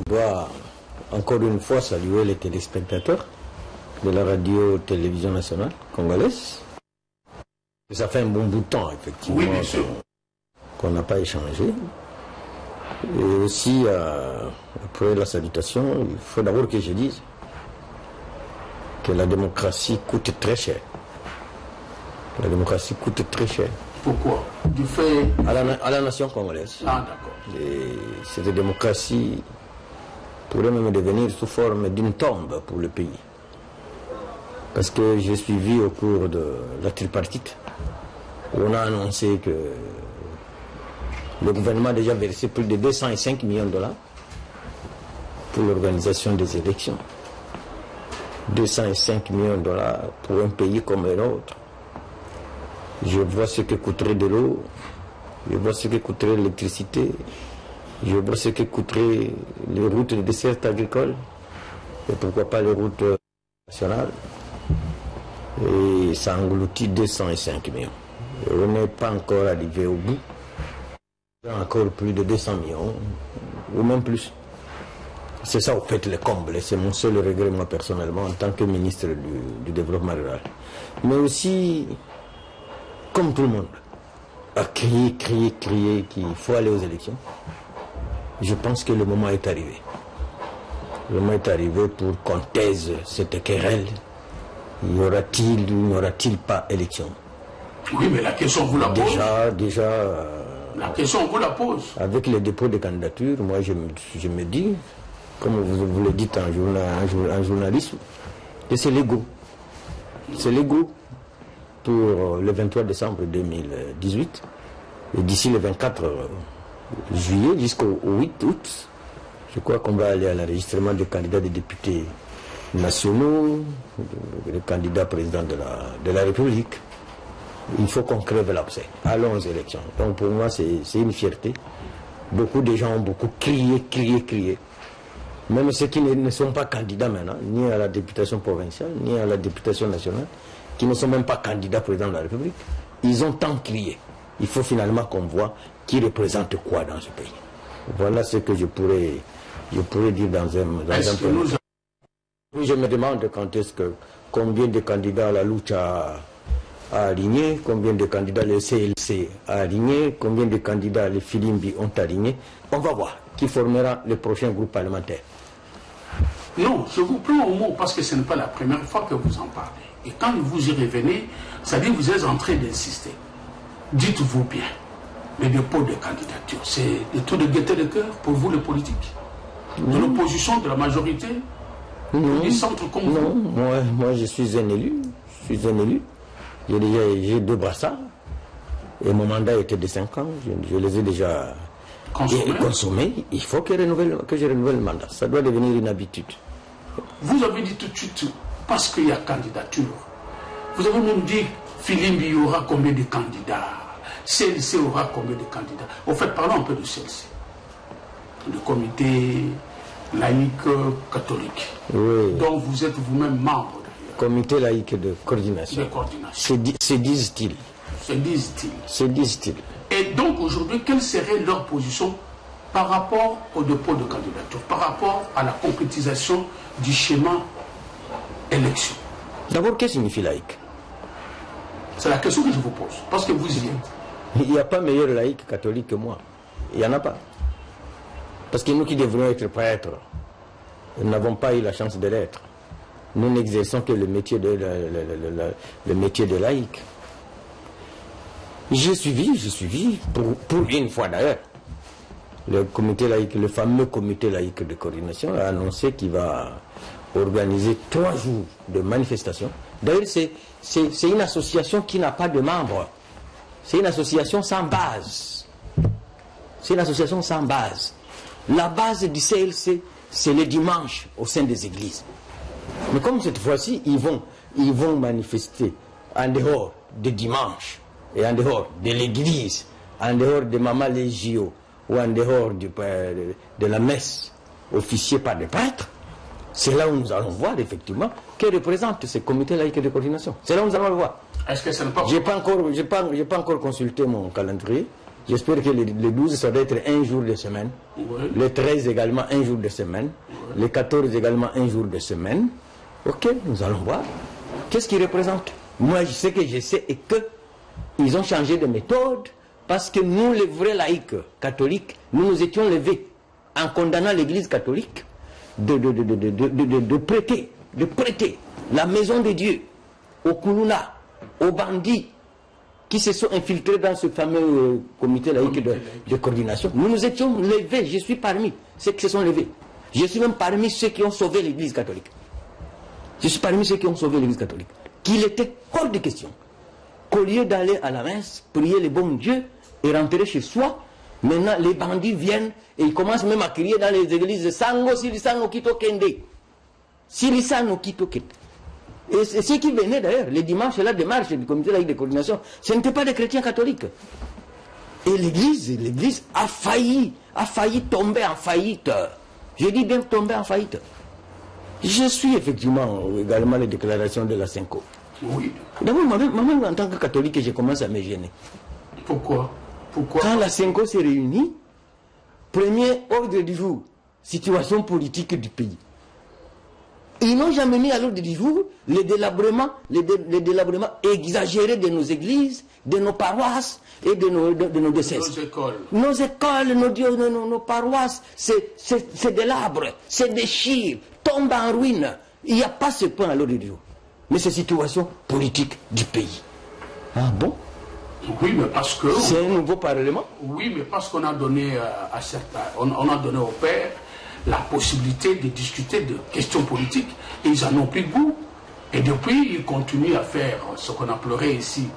dois encore une fois saluer les téléspectateurs de la radio-télévision nationale congolaise. Ça fait un bon bout de temps, effectivement, qu'on n'a pas échangé. Et aussi, après la salutation, il faut d'abord que je dise que la démocratie coûte très cher. La démocratie coûte très cher. Pourquoi? Du fait... À la nation congolaise. Ah, d'accord. Et cette démocratie pourrait même devenir sous forme d'une tombe pour le pays. Parce que j'ai suivi au cours de la tripartite, où on a annoncé que le gouvernement a déjà versé plus de 205 millions de dollars pour l'organisation des élections. 205 millions de dollars pour un pays comme le nôtre. Je vois ce que coûterait de l'eau, je vois ce que coûterait l'électricité, je vois ce que coûteraient les routes de dessert agricole, et pourquoi pas les routes nationales. Et ça engloutit 205 millions. Et on n'est pas encore arrivé au bout. Il y a encore plus de 200 millions, ou même plus. C'est ça, au fait, le comble. C'est mon seul regret, moi, personnellement, en tant que ministre du Développement rural. Mais aussi, comme tout le monde, à crier qu'il faut aller aux élections. Je pense que le moment est arrivé. Le moment est arrivé pour qu'on taise cette querelle. Y aura-t-il ou n'y aura-t-il pas élection? Oui, mais la question, vous la pose. Déjà, la question, on vous la pose. Avec le dépôt de candidature, moi, je me dis, comme vous le dites en journalisme, que c'est l'ego. C'est l'ego pour le 23 décembre 2018. Et d'ici le 24 juillet jusqu'au 8 août, je crois qu'on va aller à l'enregistrement des candidats des députés nationaux, des candidats présidents de la République. Il faut qu'on crève l'abcès. Allons aux élections. Donc pour moi, c'est une fierté. Beaucoup de gens ont beaucoup crié. Même ceux qui ne sont pas candidats maintenant, ni à la députation provinciale, ni à la députation nationale, qui ne sont même pas candidats président de la République, ils ont tant crié. Il faut finalement qu'on voit qui représente quoi dans ce pays. Voilà ce que je pourrais dire dans un premier temps. Oui, je me demande combien de candidats la Lucha a aligné, combien de candidats le CLC a aligné, combien de candidats les Filimbi ont aligné. On va voir qui formera le prochain groupe parlementaire. Non, je vous prends au mot parce que ce n'est pas la première fois que vous en parlez. Et quand vous y revenez, ça dit que vous êtes en train d'insister. Dites-vous bien, le dépôt de candidature, c'est le tour de gaieté de cœur pour vous, les politiques? De l'opposition, de la majorité? Du centre comme vous? Non, moi je suis un élu. J'ai 2 brassards. Et mon mandat était de 5 ans. Je les ai déjà consommés. Il faut que je renouvelle le mandat. Ça doit devenir une habitude. Vous avez dit tout de suite, parce qu'il y a candidature. Vous avez même dit, Philippe, il y aura combien de candidats? CLC aura combien de candidats? Au fait, parlons un peu de CLC. Le comité laïque catholique. Oui. Dont vous êtes vous-même membre. Comité laïque de coordination. Se disent-ils. Se disent-ils. Et donc aujourd'hui, quelle serait leur position par rapport au dépôt de candidature, par rapport à la concrétisation du schéma élection? D'abord, qu'est-ce que signifie laïque? C'est la question que je vous pose, parce que vous y êtes. Il n'y a pas meilleur laïque catholique que moi. Il n'y en a pas. Parce que nous qui devrions être prêtres, nous n'avons pas eu la chance de l'être. Nous n'exerçons que le métier de laïque. J'ai suivi, pour une fois d'ailleurs, le comité laïque, le fameux comité laïque de coordination a annoncé qu'il va organiser 3 jours de manifestation. D'ailleurs, c'est une association qui n'a pas de membres. C'est une association sans base. C'est une association sans base. La base du CLC, c'est le dimanche au sein des églises. Mais comme cette fois-ci, ils vont manifester en dehors de dimanche, et en dehors de l'église, en dehors de Maman Légio, ou en dehors de la messe officiée par des prêtres, c'est là où nous allons voir effectivement que représente ce comité laïque de coordination. C'est là où nous allons le voir. Est-ce que ce n'est pas... J'ai pas encore consulté mon calendrier. J'espère que le 12, ça doit être un jour de semaine. Oui. Le 13 également, un jour de semaine. Oui. Le 14 également, un jour de semaine. Ok, nous allons voir. Qu'est-ce qu'ils représentent? Moi, je sais que je sais et que ils ont changé de méthode parce que nous, les vrais laïcs catholiques, nous nous étions levés en condamnant l'Église catholique de prêter la maison de Dieu aux Koulouna, aux bandits qui se sont infiltrés dans ce fameux comité laïque de coordination. Nous nous étions levés, je suis parmi ceux qui se sont levés. Je suis même parmi ceux qui ont sauvé l'Église catholique. Je suis parmi ceux qui ont sauvé l'Église catholique. Qu'il était hors de question qu'au lieu d'aller à la messe, prier le bon Dieu et rentrer chez soi, maintenant les bandits viennent et ils commencent même à crier dans les églises Sango Silisano Kito Kende. Silisano Kito Kende. Et ceux qui venaient d'ailleurs, les dimanches, la démarche du comité laïque de coordination, ce n'étaient pas des chrétiens catholiques. Et l'église a failli tomber en faillite. Je dis bien tomber en faillite. Je suis effectivement également les déclarations de la Cinco. Oui. D'abord, moi-même en tant que catholique, je commence à me gêner. Pourquoi? Quand la Cinco s'est réunie, premier ordre du jour, situation politique du pays. Ils n'ont jamais mis à l'ordre du jour les délabrements exagérés de nos églises, de nos paroisses et de nos diocèses. Nos écoles, nos paroisses, c'est délabre, c'est déchire, tombe en ruine. Il n'y a pas ce point à l'ordre du jour. Mais c'est situation politique du pays. Ah bon? Oui, mais parce que... C'est un nouveau parlement? Oui, mais parce qu'on a donné à certains... On a donné aux pères la possibilité de discuter de questions politiques et ils en ont pris goût. Et depuis, ils continuent à faire ce qu'on appellerait ici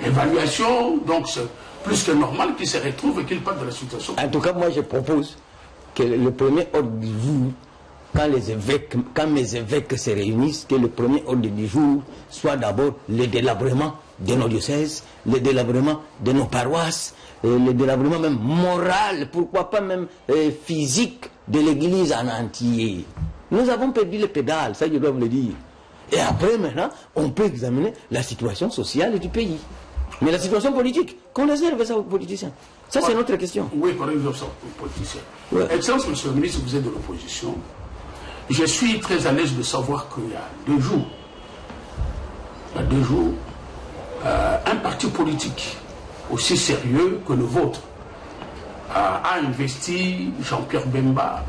l'évaluation. Donc c'est plus que normal qu'ils se retrouvent et qu'ils partent de la situation. En tout cas, moi je propose que le premier ordre du jour, quand mes évêques se réunissent, que le premier ordre du jour soit d'abord le délabrement de nos diocèses, le délabrement de nos paroisses, le délabrement même moral, pourquoi pas même physique de l'église en entier. Nous avons perdu les pédales, ça je dois vous le dire. Et après maintenant, on peut examiner la situation sociale du pays. Mais la situation politique, qu'on réserve ça aux politiciens. Ça c'est notre question. Oui, par exemple, ça aux politiciens. Ouais. Excellence, monsieur le ministre, vous êtes de l'opposition. Je suis très à l'aise de savoir qu'il y a 2 jours, un parti politique aussi sérieux que le vôtre a investi Jean-Pierre Bemba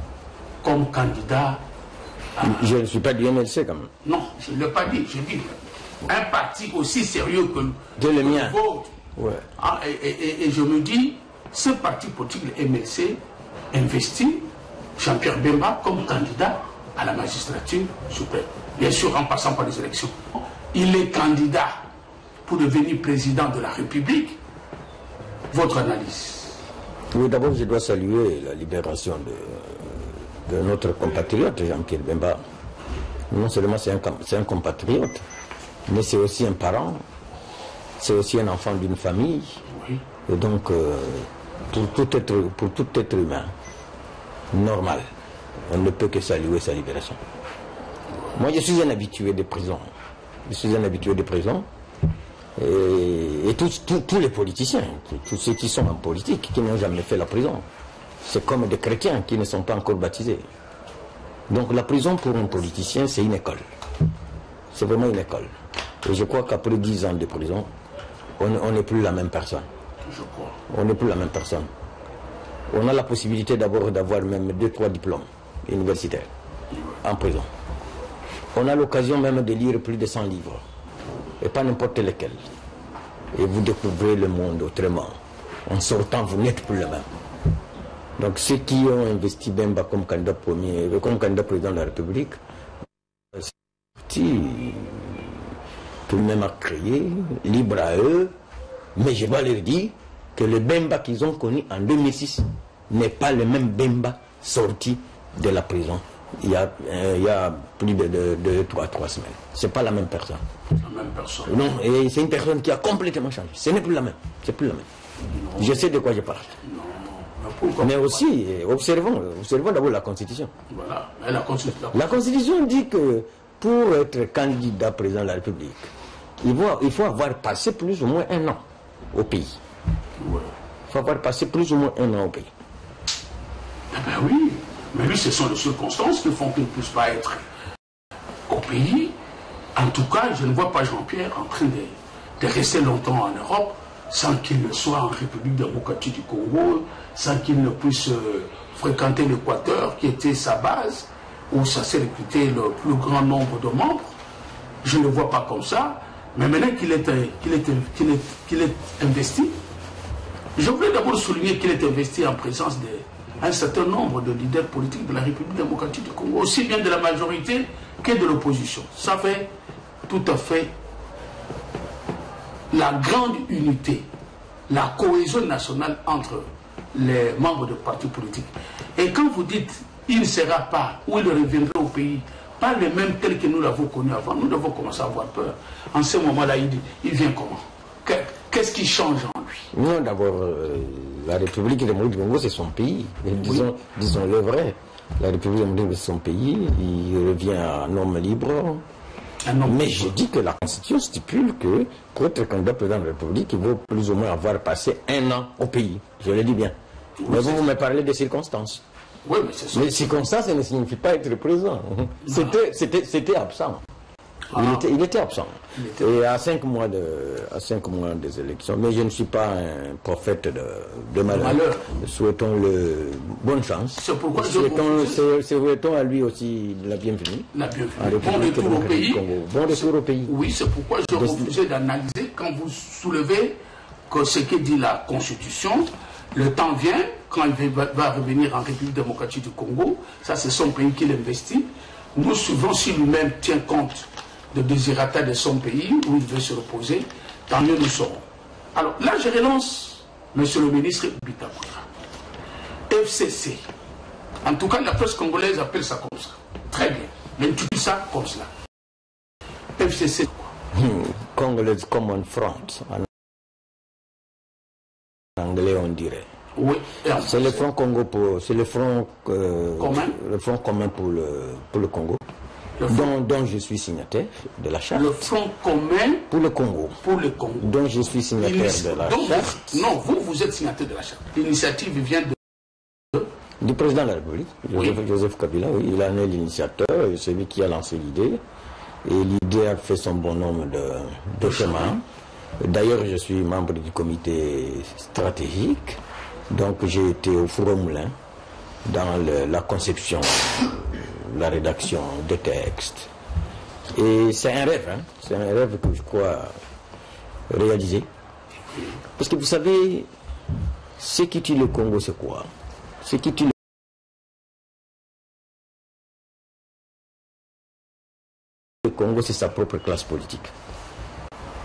comme candidat. Je ne suis pas du MLC quand même. Non, je ne l'ai pas dit, je dis un parti aussi sérieux que le mien. Vôtre. Ouais. Ah, et je me dis, ce parti politique, le MLC, investit Jean-Pierre Bemba comme candidat à la magistrature suprême. Bien sûr, en passant par les élections. Il est candidat pour devenir président de la République. Votre analyse? Oui, d'abord, je dois saluer la libération de notre compatriote Jean-Pierre Bemba. Non seulement c'est un compatriote, mais c'est aussi un parent, c'est aussi un enfant d'une famille. Oui. Et donc, pour tout être humain normal, on ne peut que saluer sa libération. Moi, je suis un habitué de prison. Je suis un habitué de prison. Et tous les politiciens, tous ceux qui sont en politique, qui n'ont jamais fait la prison, c'est comme des chrétiens qui ne sont pas encore baptisés. Donc la prison pour un politicien, c'est une école. C'est vraiment une école. Et je crois qu'après 10 ans de prison, on n'est plus la même personne. Je crois. On n'est plus la même personne. On a la possibilité d'abord d'avoir même 2-3 diplômes universitaires en prison. On a l'occasion même de lire plus de 100 livres. Et pas n'importe lesquels. Et vous découvrez le monde autrement. En sortant, vous n'êtes plus le même. Donc ceux qui ont investi Bemba comme candidat président de la République, tout le même à créer, libre à eux, mais je dois leur dire que le Bemba qu'ils ont connu en 2006 n'est pas le même Bemba sorti de la prison il y a plus de 3 semaines. C'est pas la même personne. La même personne. Non, et c'est une personne qui a complètement changé. Ce n'est plus la même. C'est plus la même. Non. Je sais de quoi je parle. Non. Mais aussi, observons d'abord la Constitution. Voilà. La Constitution dit que pour être candidat président de la République, il faut avoir passé plus ou moins 1 an au pays. Ouais. Il faut avoir passé plus ou moins 1 an au pays. Eh bien oui, mais lui, ce sont les circonstances qui font qu'il ne puisse pas être au pays. En tout cas, je ne vois pas Jean-Pierre en train de rester longtemps en Europe sans qu'il ne soit en République démocratique du Congo, sans qu'il ne puisse fréquenter l'Équateur, qui était sa base, où ça s'est recruté le plus grand nombre de membres. Je ne le vois pas comme ça. Mais maintenant qu'il est investi, je voulais d'abord souligner qu'il est investi en présence d'un certain nombre de leaders politiques de la République démocratique du Congo, aussi bien de la majorité que de l'opposition. Ça fait tout à fait la grande unité, la cohésion nationale entre les membres de partis politiques. Et quand vous dites il ne sera pas, ou il reviendra au pays, pas les mêmes tels que nous l'avons connu avant, nous devons commencer à avoir peur. En ce moment-là, il vient comment? Qu'est-ce qui change en lui? Non, d'abord, la République démocratique du Congo, c'est son pays. Disons le vrai. La République démocratique, c'est son pays. Il revient un homme libre. Mais je dis que la Constitution stipule que pour être candidat président de la République, il faut plus ou moins avoir passé 1 an au pays. Je le dis bien. Oui, mais vous me parlez des circonstances. Oui, mais c'est ça. Les circonstances, ça ne signifie pas être présent. C'était absent. Il était absent. Et à 5 mois des élections, mais je ne suis pas un prophète de malheur. Souhaitons-le bonne chance. C'est pourquoi souhaitons à lui aussi la bienvenue. La bienvenue. Bon retour au pays. Bon retour au pays. Oui, c'est pourquoi je refusais d'analyser quand vous soulevez que ce que dit la Constitution, le temps vient, quand il va revenir en République démocratique du Congo, ça c'est son pays qu'il investit. Nous suivrons si lui-même tient compte de désirata de son pays, où il veut se reposer, tant mieux nous serons. Alors là, je relance, monsieur le ministre Bitakouira. FCC. En tout cas, la presse congolaise appelle ça comme ça. Très bien. Mais tu dis ça comme cela. FCC. Congolese Common Front. En anglais, on dirait. Oui. C'est le Front Congo c'est le Front commun pour le Congo. Dont je suis signataire de la charte. Le Front commun pour le Congo. Pour le Congo. Dont je suis signataire de la charte. Non, vous êtes signataire de la charte. L'initiative vient du président de la République, Joseph Kabila. Oui, il en est l'initiateur, c'est lui qui a lancé l'idée. Et l'idée a fait son bon nombre de chemins. D'ailleurs, je suis membre du comité stratégique. Donc j'ai été au four au moulin dans la conception, la rédaction des textes. Et c'est un rêve, hein? C'est un rêve que je crois réaliser. Parce que vous savez, ce qui tue le Congo, c'est quoi? Ce qui tue le Congo, c'est sa propre classe politique.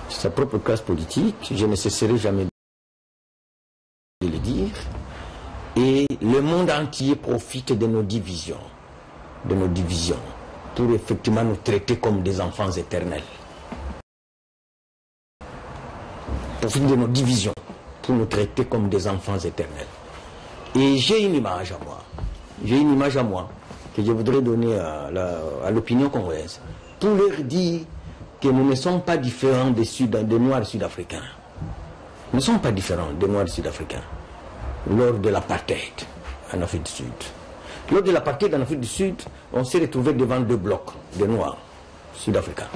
Sa propre classe politique, je ne cesserai jamais de le dire. Et le monde entier profite de nos divisions. Pour effectivement nous traiter comme des enfants éternels. Profite de nos divisions pour nous traiter comme des enfants éternels. Et j'ai une image à moi. Que je voudrais donner à l'opinion congolaise. Pour leur dire que nous ne sommes pas différents des Noirs sud-africains. Nous ne sommes pas différents des Noirs sud-africains. Lors de l'apartheid en Afrique du Sud. Lors de l'apartheid en Afrique du Sud, on s'est retrouvé devant 2 blocs de Noirs sud-africains.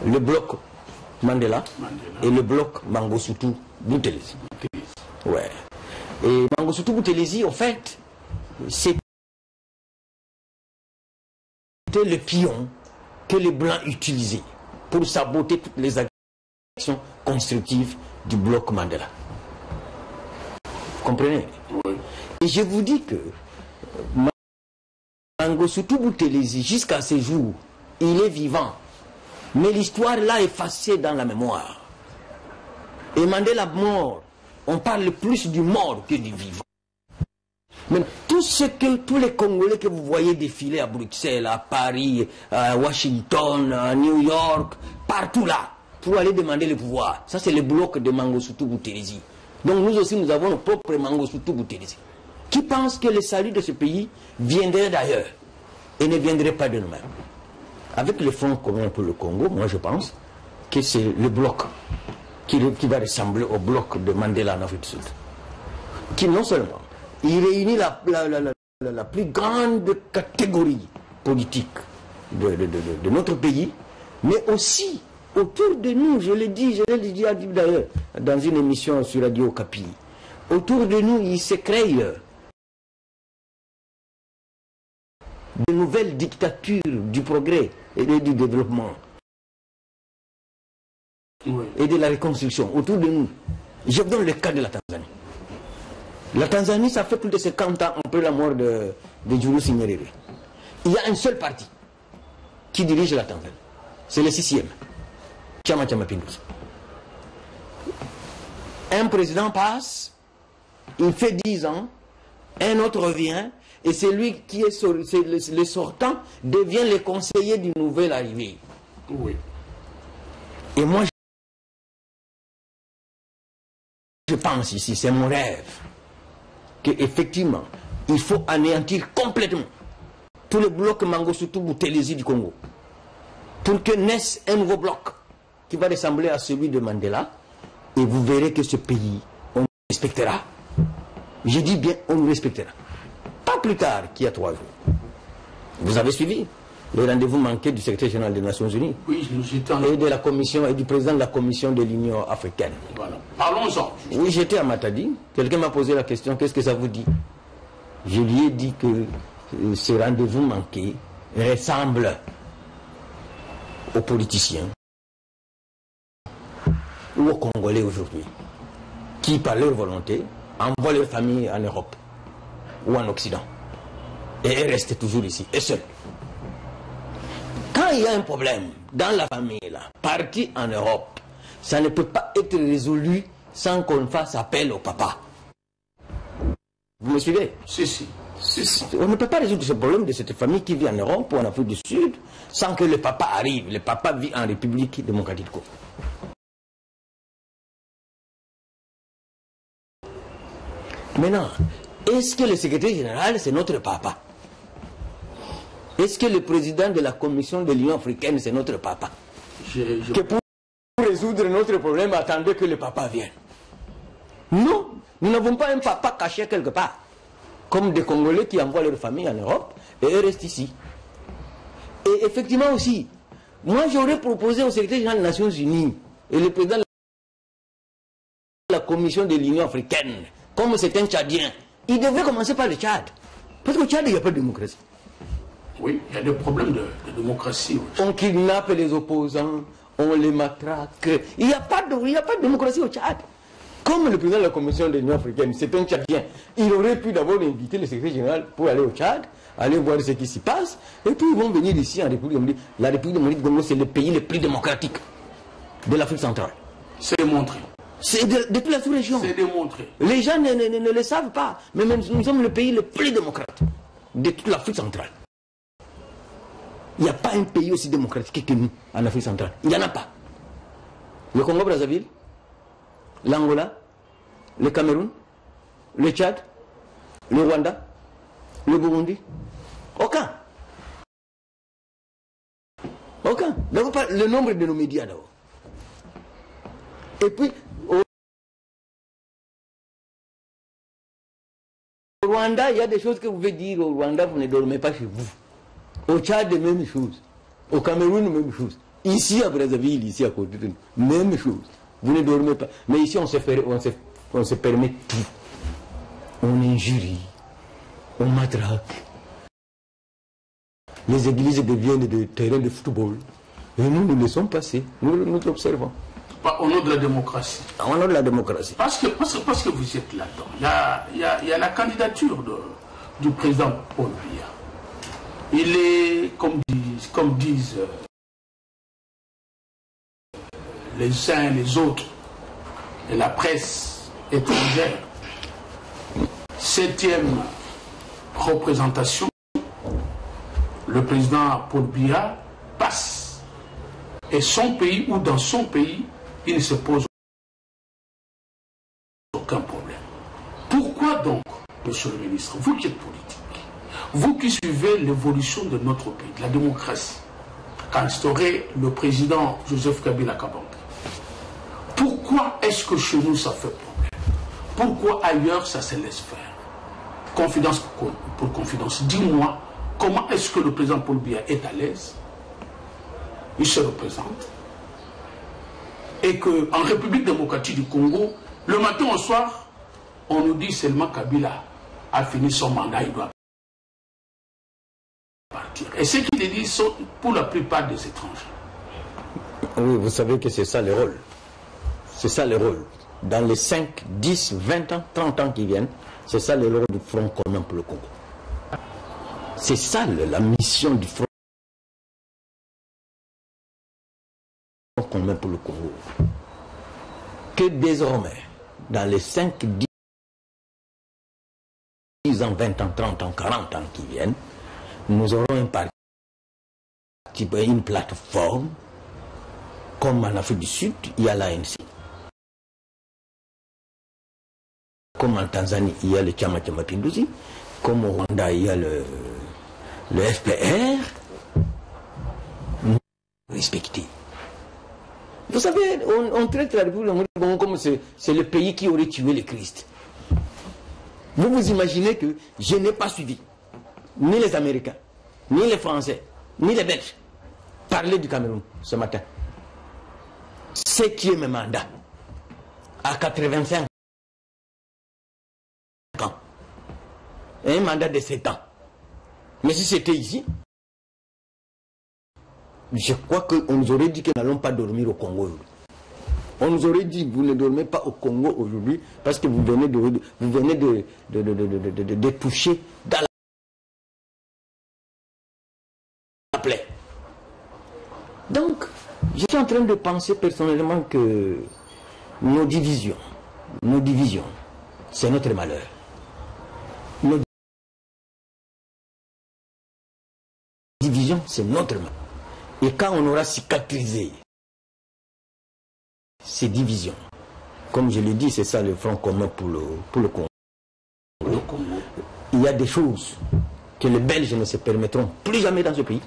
Le bloc Mandela et le bloc Mangosuthu Buthelezi. Ouais. Et Mangosuthu Buthelezi, en fait, c'était le pion que les Blancs utilisaient pour saboter toutes les actions constructives du bloc Mandela. Vous comprenez? Oui. Et je vous dis que Mangosuthu Buthelezi, jusqu'à ce jour, il est vivant. Mais l'histoire l'a effacé dans la mémoire. Et Mandela mort, on parle plus du mort que du vivant. Mais tous les Congolais que vous voyez défiler à Bruxelles, à Paris, à Washington, à New York, partout là, pour aller demander le pouvoir, ça c'est le bloc de Mangosuthu Buthelezi. Donc nous aussi nous avons nos propres Mangosuthu Buthelezi, qui pensent que le salut de ce pays viendrait d'ailleurs et ne viendrait pas de nous-mêmes. Avec le Front commun pour le Congo, moi je pense que c'est le bloc qui va ressembler au bloc de Mandela en Afrique du Sud. Qui non seulement, il réunit la plus grande catégorie politique de notre pays, mais aussi autour de nous, je l'ai dit d'ailleurs dans une émission sur Radio Okapi, autour de nous, il se crée de nouvelles dictatures du progrès et du développement. Oui. Et de la reconstruction autour de nous. Je vous donne le cas de la Tanzanie. La Tanzanie, ça fait plus de 50 ans après la mort de Julius Nyerere. Il y a un seul parti qui dirige la Tanzanie. C'est le 6e. Chama Cha Mapinduzi. Un président passe, il fait 10 ans, un autre revient, et celui qui est le sortant devient le conseiller du nouvel arrivé. Oui. Et moi, je pense ici, c'est mon rêve, qu'effectivement, il faut anéantir complètement tout le bloc Mangosuthu Buthelezi du Congo, pour que naisse un nouveau bloc qui va ressembler à celui de Mandela, et vous verrez que ce pays, on le respectera. Je dis bien, on le respectera. Pas plus tard qu'il y a 3 jours. Vous avez suivi le rendez-vous manqué du secrétaire général des Nations Unies, oui, et de la commission et du président de la commission de l'Union africaine. Voilà. Parlons-en. Oui, j'étais à Matadi. Quelqu'un m'a posé la question, qu'est-ce que ça vous dit? Je lui ai dit que ce rendez-vous manqué ressemble aux politiciens ou aux Congolais aujourd'hui, qui par leur volonté envoient leur famille en Europe ou en Occident et restent toujours ici, et seuls. Quand il y a un problème dans la famille, là, parti en Europe, ça ne peut pas être résolu sans qu'on fasse appel au papa. Vous me suivez? Si. On ne peut pas résoudre ce problème de cette famille qui vit en Europe ou en Afrique du Sud sans que le papa arrive. Le papa vit en République démocratique du Congo. Maintenant, est-ce que le secrétaire général, c'est notre papa? Est-ce que le président de la commission de l'Union africaine, c'est notre papa? Que pour résoudre notre problème, attendez que le papa vienne. Non, nous n'avons pas un papa caché quelque part. Comme des Congolais qui envoient leur famille en Europe et eux restent ici. Et effectivement aussi, moi j'aurais proposé au secrétaire général des Nations Unies et le président de la commission de l'Union africaine, comme c'est un Tchadien, il devrait commencer par le Tchad. Parce qu'au Tchad, il n'y a pas de démocratie. Oui, il y a des problèmes de démocratie. On kidnappe les opposants, on les matraque. Il n'y a pas de démocratie au Tchad. Comme le président de la commission de l'Union africaine, c'est un Tchadien, il aurait pu d'abord inviter le secrétaire général pour aller au Tchad, aller voir ce qui s'y passe, et puis ils vont venir ici en République démocratique. La République démocratique du Congo, c'est le pays le plus démocratique de l'Afrique centrale. C'est démontré. C'est de toute la sous-région. C'est démontré. Les gens ne le savent pas, mais même nous sommes le pays le plus démocrate de toute l'Afrique centrale. Il n'y a pas un pays aussi démocratique que nous en Afrique centrale. Il n'y en a pas. Le Congo-Brazzaville, l'Angola, le Cameroun, le Tchad, le Rwanda, le Burundi. Aucun. Aucun. D'abord, le nombre de nos médias d'abord. Et puis, au Rwanda, il y a des choses que vous pouvez dire au Rwanda, vous ne dormez pas chez vous. Au Tchad, même chose. Au Cameroun, même chose. Ici, à Brazzaville, ici à côté de nous, même chose. Vous ne dormez pas. Mais ici, on se permet tout. On injurie. On matraque. Les églises deviennent des terrains de football. Et nous laissons passer. Nous observons. Au nom de la démocratie. Au nom de la démocratie. Parce que vous êtes là-dedans. Il y a la candidature du président Paul Biya. Il est, comme disent les uns et les autres, et la presse étrangère, 7e représentation, le président Paul Biya passe. Et son pays, ou dans son pays, il ne se pose aucun problème. Pourquoi donc, monsieur le ministre, vous qui êtes politique, vous qui suivez l'évolution de notre pays, de la démocratie, qu'a instauré le président Joseph Kabila Kabange, pourquoi Pourquoi est-ce que chez nous ça fait problème? Pourquoi ailleurs ça se laisse faire? Confidence pour confidence. Dis-moi, comment est-ce que le président Paul Biya est à l'aise? Il se représente. Et qu'en République démocratique du Congo, le matin au soir, on nous dit seulement Kabila a fini son mandat, il doit partir. Et ceux qui le disent sont pour la plupart des étrangers. Oui, vous savez que c'est ça le rôle. C'est ça le rôle. Dans les 5, 10, 20 ans, 30 ans qui viennent, c'est ça le rôle du Front commun pour le Congo. C'est ça la mission du Front commun pour le Congo. Que désormais, dans les 5, 10 ans, 20 ans, 30 ans, 40 ans qui viennent, nous aurons un parti, une plateforme, comme en Afrique du Sud, il y a l'ANC. Comme en Tanzanie, il y a le Chama Cha Mapinduzi. Comme au Rwanda, il y a le FPR. Respecté. Vous savez, on traite la République comme c'est le pays qui aurait tué le Christ. Vous vous imaginez que je n'ai pas suivi ni les Américains, ni les Français, ni les Belges parler du Cameroun ce matin. C'est qui est mon mandat à 85 ans. Un mandat de 7 ans. Mais si c'était ici, je crois qu'on nous aurait dit que nous n'allons pas dormir au Congo aujourd'hui. On nous aurait dit, vous ne dormez pas au Congo aujourd'hui parce que vous venez de toucher dans la plaie. Donc, je suis en train de penser personnellement que nos divisions, c'est notre malheur. Nos divisions, c'est notre malheur. Et quand on aura cicatrisé ces divisions, comme je l'ai dit, c'est ça le Front commun pour le Congo. Il y a des choses que les Belges ne se permettront plus jamais dans ce pays.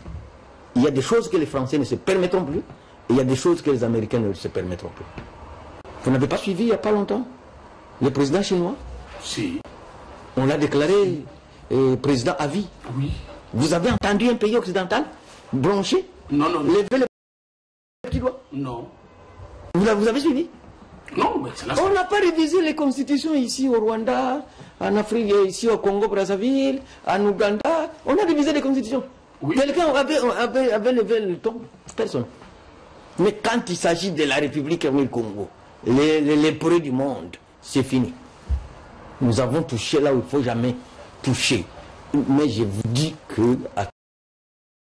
Il y a des choses que les Français ne se permettront plus. Et il y a des choses que les Américains ne se permettront plus. Vous n'avez pas suivi il n'y a pas longtemps le président chinois? Si. On l'a déclaré président à vie. Oui. Vous avez entendu un pays occidental bronché? Non, non, non. Lever le petit doigt? Non. Vous avez suivi? Non, mais c'est là. On n'a pas révisé les constitutions ici au Rwanda, en Afrique, ici au Congo-Brazzaville, en Ouganda. On a révisé les constitutions. Oui. Quelqu'un avait levé le ton? Personne. Mais quand il s'agit de la République du Congo, les lépreux du monde, c'est fini. Nous avons touché là où il ne faut jamais toucher. Mais je vous dis que à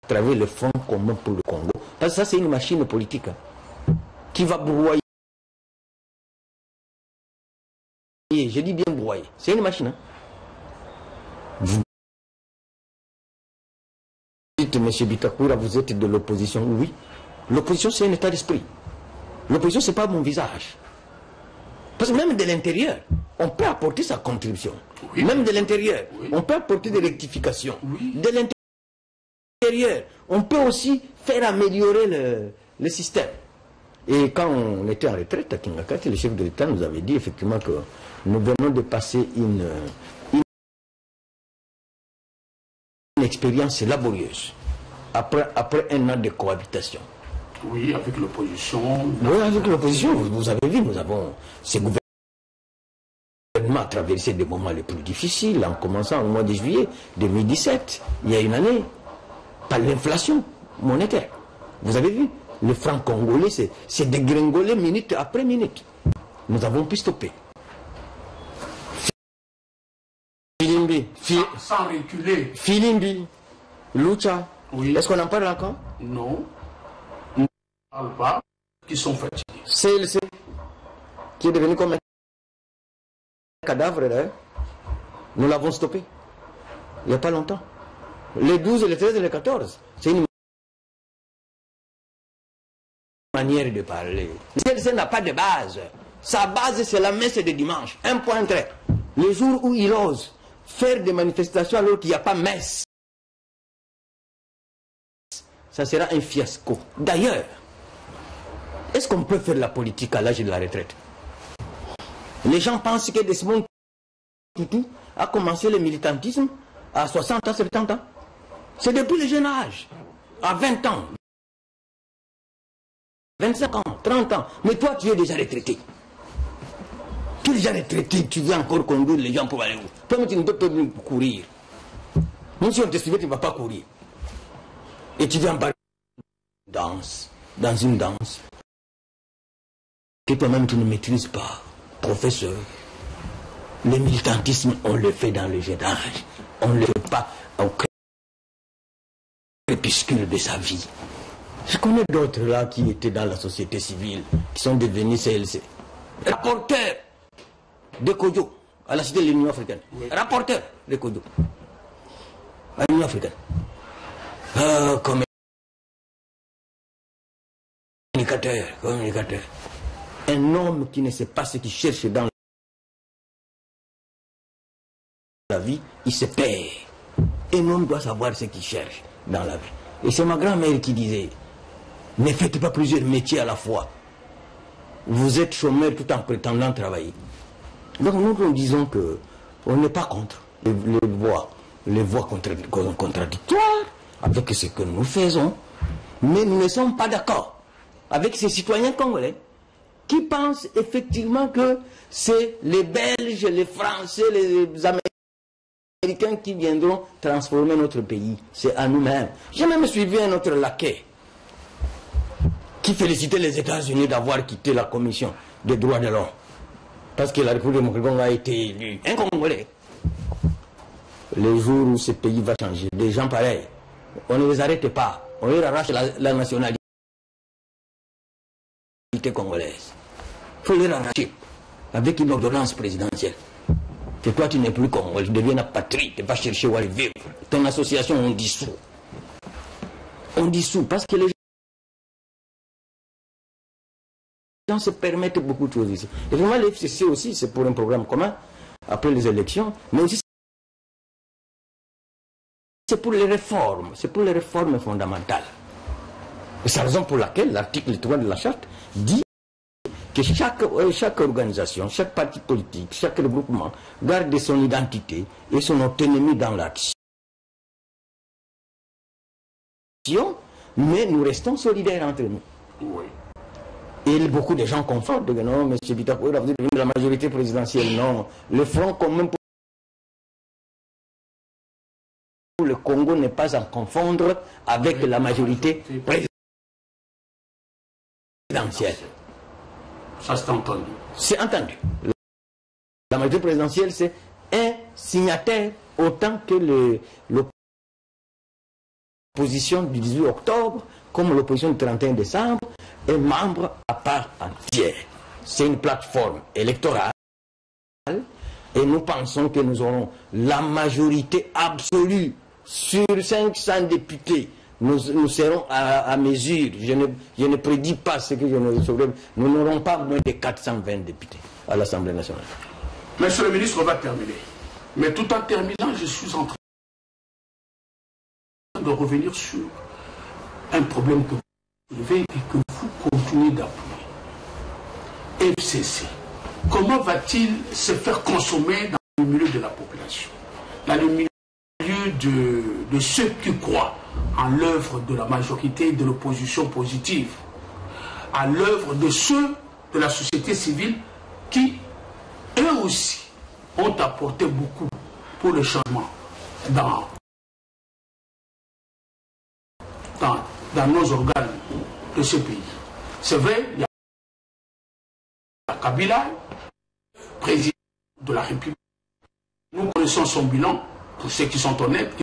travers le Front commun pour le Congo, parce que ça c'est une machine politique qui va brouiller. Je dis bien brouiller. C'est une machine. Vous dites, M. Bitakoura, vous êtes de l'opposition. Oui. L'opposition, c'est un état d'esprit. L'opposition, ce n'est pas mon visage. Parce que même de l'intérieur, on peut apporter sa contribution. Oui. Même de l'intérieur, oui. On peut apporter des rectifications. Oui. De l'intérieur, on peut aussi faire améliorer le système. Et quand on était en retraite à Kingakati, le chef de l'État nous avait dit effectivement que nous venons de passer une expérience laborieuse après un an de cohabitation. Oui, avec l'opposition. Oui, avec l'opposition, vous avez vu, nous avons ces gouvernements traversé des moments les plus difficiles, en commençant au mois de juillet 2017, il y a une année, par l'inflation monétaire. Vous avez vu, le franc congolais c'est dégringolé minute après minute. Nous avons pu stopper. Filimbi, sans reculer. Filimbi, Lucha. Oui. Est-ce qu'on en parle encore? Non. On ne parle pas. Qui sont fatigués. CLC, qui est devenu comme un cadavre d'ailleurs. Nous l'avons stoppé. Il n'y a pas longtemps. Les 12, les 13 et les 14. C'est une manière de parler. Le CLC n'a pas de base. Sa base, c'est la messe de dimanche. Un point trait. Le jour où il ose faire des manifestations alors qu'il n'y a pas messe, ça sera un fiasco. D'ailleurs, Est-ce qu'on peut faire la politique à l'âge de la retraite? Les gens pensent que Desmond Tutu a commencé le militantisme à 60 ans, 70 ans. C'est depuis le jeune âge, à 20 ans, 25 ans, 30 ans. Mais toi, tu es déjà retraité. Tu es déjà retraité, tu veux encore conduire les gens pour aller où? Toi, tu ne peux pas courir. Même si on te suivait, tu ne vas pas courir. Et tu viens embarquer dans une danse que toi-même tu ne maîtrises pas, professeur. Le militantisme, on le fait dans le jeune âge. On ne le fait pas au crépuscule de sa vie. Je connais d'autres là qui étaient dans la société civile, qui sont devenus CLC. Rapporteur de Kodjo à la cité de l'Union africaine. Oui. Rapporteur de Kodjo à l'Union africaine. Communicateur. Un homme qui ne sait pas ce qu'il cherche dans la vie, il se perd. Un homme doit savoir ce qu'il cherche dans la vie. Et c'est ma grand-mère qui disait, ne faites pas plusieurs métiers à la fois. Vous êtes chômeur tout en prétendant travailler. Donc nous disons que on n'est pas contre les voies contradictoires avec ce que nous faisons, mais nous ne sommes pas d'accord avec ces citoyens congolais qui pensent effectivement que c'est les Belges, les Français, les Américains qui viendront transformer notre pays. C'est à nous-mêmes. J'ai même suivi un autre laquais qui félicitait les États-Unis d'avoir quitté la Commission des droits de l'homme. Parce que la République démocratique du Congo a été élue. Un Congolais. Le jour où ce pays va changer, des gens pareils, on ne les arrête pas. On leur arrache la nationalité congolaise. Il faut leur arracher avec une ordonnance présidentielle. Que toi tu n'es plus Congolais, tu deviens apatride, tu vas chercher où aller vivre. Ton association, on dissout. On dissout parce que les gens se permettent beaucoup de choses ici. Et vraiment, le FCC aussi, c'est pour un programme commun, après les élections, mais aussi c'est pour les réformes fondamentales. Et c'est la raison pour laquelle l'article 3 de la charte dit que chaque organisation, chaque parti politique, chaque regroupement garde son identité et son autonomie dans l'action. Mais nous restons solidaires entre nous. Oui. Et beaucoup de gens confondent, non, M. Bitakoura, vous êtes devenu de la majorité présidentielle. Non, le Front commun pour le Congo n'est pas à confondre avec la majorité présidentielle. Ça c'est entendu. C'est entendu. La majorité présidentielle, c'est un signataire autant que l'opposition du 18 octobre, comme l'opposition du 31 décembre, est membre à part entière. C'est une plateforme électorale et nous pensons que nous aurons la majorité absolue sur 500 députés. Nous serons à mesure. Je ne prédis pas ce que je ne saurais. Nous n'aurons pas moins de 420 députés à l'Assemblée nationale. Monsieur le ministre, on va terminer. Mais tout en terminant, je suis en train de revenir sur un problème que vous soulevez et que vous continuez d'appuyer. FCC. Comment va-t-il se faire consommer dans le milieu de la population? Dans le milieu de ceux qui croient en l'œuvre de la majorité de l'opposition positive, à l'œuvre de ceux de la société civile qui, eux aussi, ont apporté beaucoup pour le changement dans nos organes de ce pays. C'est vrai, il y a Kabila, président de la République. Nous connaissons son bilan, pour ceux qui sont honnêtes,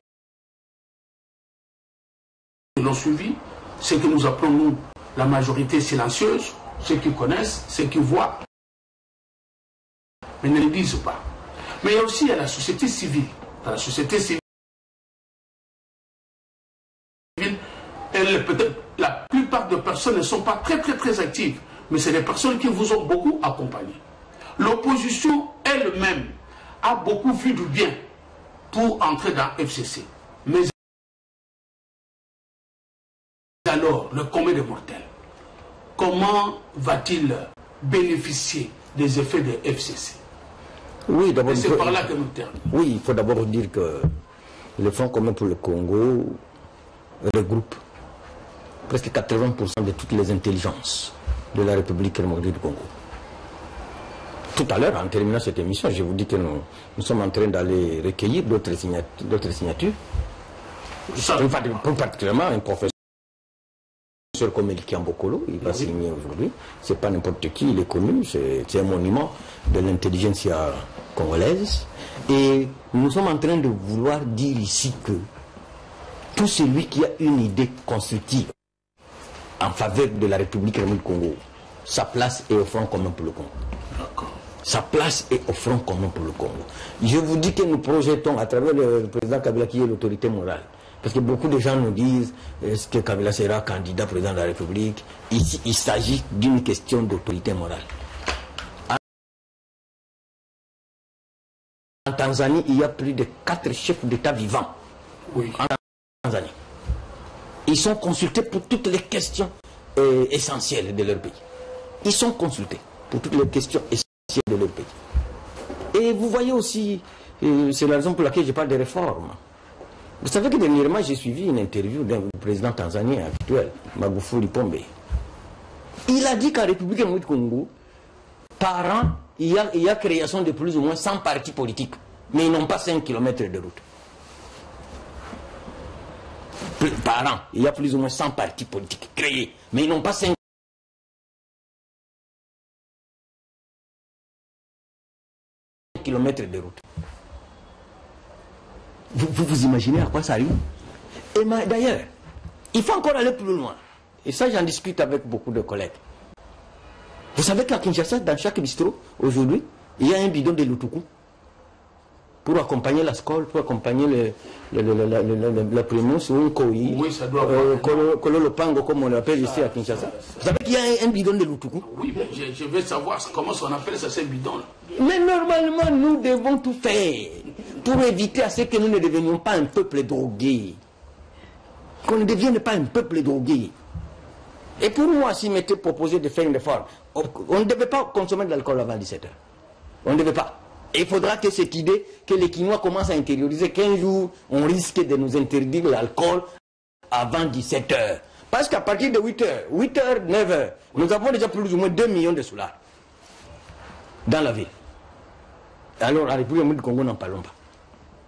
qui l'ont suivi, ce que nous appelons, nous, la majorité silencieuse, ceux qui connaissent, ceux qui voient, mais ne le disent pas. Mais il y a aussi la société civile. Dans la société civile, peut-être la plupart des personnes ne sont pas très actives, mais c'est des personnes qui vous ont beaucoup accompagné. L'opposition elle-même a beaucoup vu du bien pour entrer dans FCC. Mais alors, le commun des mortels, comment va-t-il bénéficier des effets de FCC? Oui, d'abord. C'est par là que nous terminons. Oui, il faut d'abord dire que le Front commun pour le Congo regroupe presque 80% de toutes les intelligences de la République démocratique du Congo. Tout à l'heure, en terminant cette émission, je vous dis que nous sommes en train d'aller recueillir d'autres signatures. Plus particulièrement un professeur comme El Kiambokolo, il va signer aujourd'hui. C'est pas n'importe qui, il est connu, c'est un monument de l'intelligentsia congolaise. Et nous sommes en train de vouloir dire ici que tout celui qui a une idée constructive en faveur de la République du Congo, sa place est au Front commun pour le Congo. Sa place est au Front commun pour le Congo. Je vous dis que nous projetons à travers le président Kabila qui est l'autorité morale. Parce que beaucoup de gens nous disent est-ce que Kabila sera candidat président de la République? Ici, il s'agit d'une question d'autorité morale. En Tanzanie, il y a plus de 4 chefs d'État vivants. Oui. En Tanzanie. Ils sont consultés pour toutes les questions essentielles de leur pays. Ils sont consultés pour toutes les questions essentielles de leur pays. Et vous voyez aussi, c'est la raison pour laquelle je parle de réformes. Vous savez que dernièrement, j'ai suivi une interview d'un président tanzanien actuel, Magufuli Pombe. Il a dit qu'en République du Congo, par an, il y a création de plus ou moins 100 partis politiques, mais ils n'ont pas 5 km de route. Par an, il y a plus ou moins 100 partis politiques créés, mais ils n'ont pas 5 km de route. Vous imaginez à quoi ça arrive? Et d'ailleurs, il faut encore aller plus loin. Et ça, j'en discute avec beaucoup de collègues. Vous savez qu'à Kinshasa, dans chaque bistrot, aujourd'hui, il y a un bidon de Lutuku pour accompagner la scole, pour accompagner la prémence ou un koi. Oui, ça doit le pango, comme on l'appelle ici à Kinshasa. Vous savez qu'il y a un bidon de Lutuku? Oui, mais je veux savoir comment on appelle ça, ces bidons-là. Mais normalement, nous devons tout faire pour éviter à ce que nous ne devenions pas un peuple drogué. Qu'on ne devienne pas un peuple drogué. Et pour moi, s'il m'était proposé de faire une réforme, on ne devait pas consommer de l'alcool avant 17h. On ne devait pas. Et il faudra que cette idée, que les Quinois commencent à intérioriser qu'un jour, on risque de nous interdire l'alcool avant 17h. Parce qu'à partir de 8h, 8h, 9h, nous avons déjà plus ou moins 2 millions de soulards dans la ville. Alors, la République du Congo, n'en parlons pas.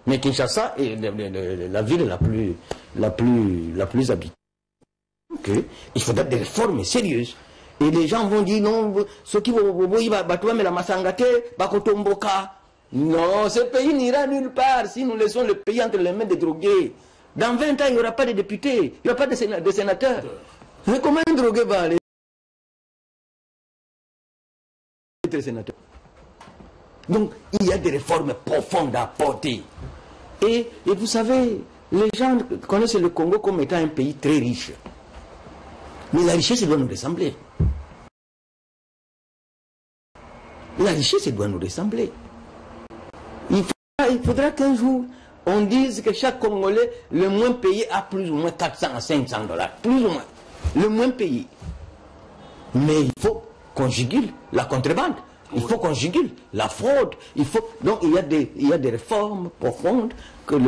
Mais Kinshasa est la ville la plus habitée. Okay. Il faudra des réformes sérieuses. Et les gens vont dire non, ceux qui vont la Masangate, Bakotomboka. Non, ce pays n'ira nulle part si nous laissons le pays entre les mains des drogués. Dans 20 ans, il n'y aura pas de députés, il n'y aura pas de sénateurs. Mais comment un drogué va aller être sénateur? Donc, il y a des réformes profondes à apporter. Et vous savez, les gens connaissent le Congo comme étant un pays très riche. Mais la richesse doit nous ressembler. La richesse doit nous ressembler. Il faudra qu'un jour, on dise que chaque Congolais, le moins payé, a plus ou moins 400 à 500 $. Plus ou moins. Le moins payé. Mais il faut qu'on jugule la contrebande. Il faut qu'on jugule la fraude. Donc il y a des réformes profondes qu'on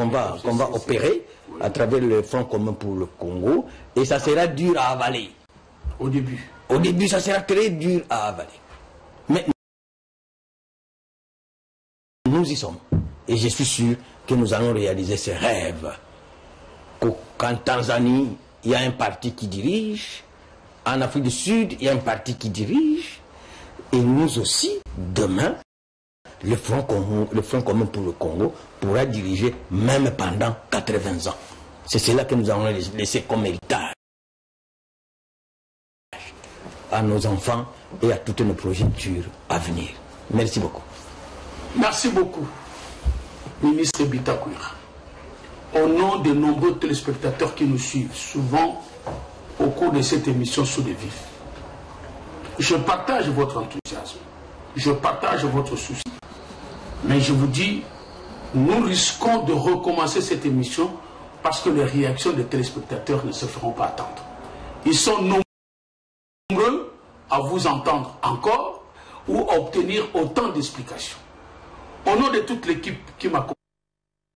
va opérer à travers le Front commun pour le Congo. Et ça sera dur à avaler. Au début. Au début, ça sera très dur à avaler. Mais nous y sommes. Et je suis sûr que nous allons réaliser ce rêve. Qu'en Tanzanie, il y a un parti qui dirige. En Afrique du Sud, il y a un parti qui dirige. Et nous aussi, demain, le Front commun pour le Congo pourra diriger même pendant 80 ans. C'est cela que nous allons laisser comme héritage à nos enfants et à toutes nos projectures à venir. Merci beaucoup. Merci beaucoup, ministre Bitakwira. Au nom de nombreux téléspectateurs qui nous suivent souvent au cours de cette émission Sous les vifs, je partage votre enthousiasme, je partage votre souci. Mais je vous dis, nous risquons de recommencer cette émission parce que les réactions des téléspectateurs ne se feront pas attendre. Ils sont nombreux. à vous entendre encore ou à obtenir autant d'explications. Au nom de toute l'équipe qui m'a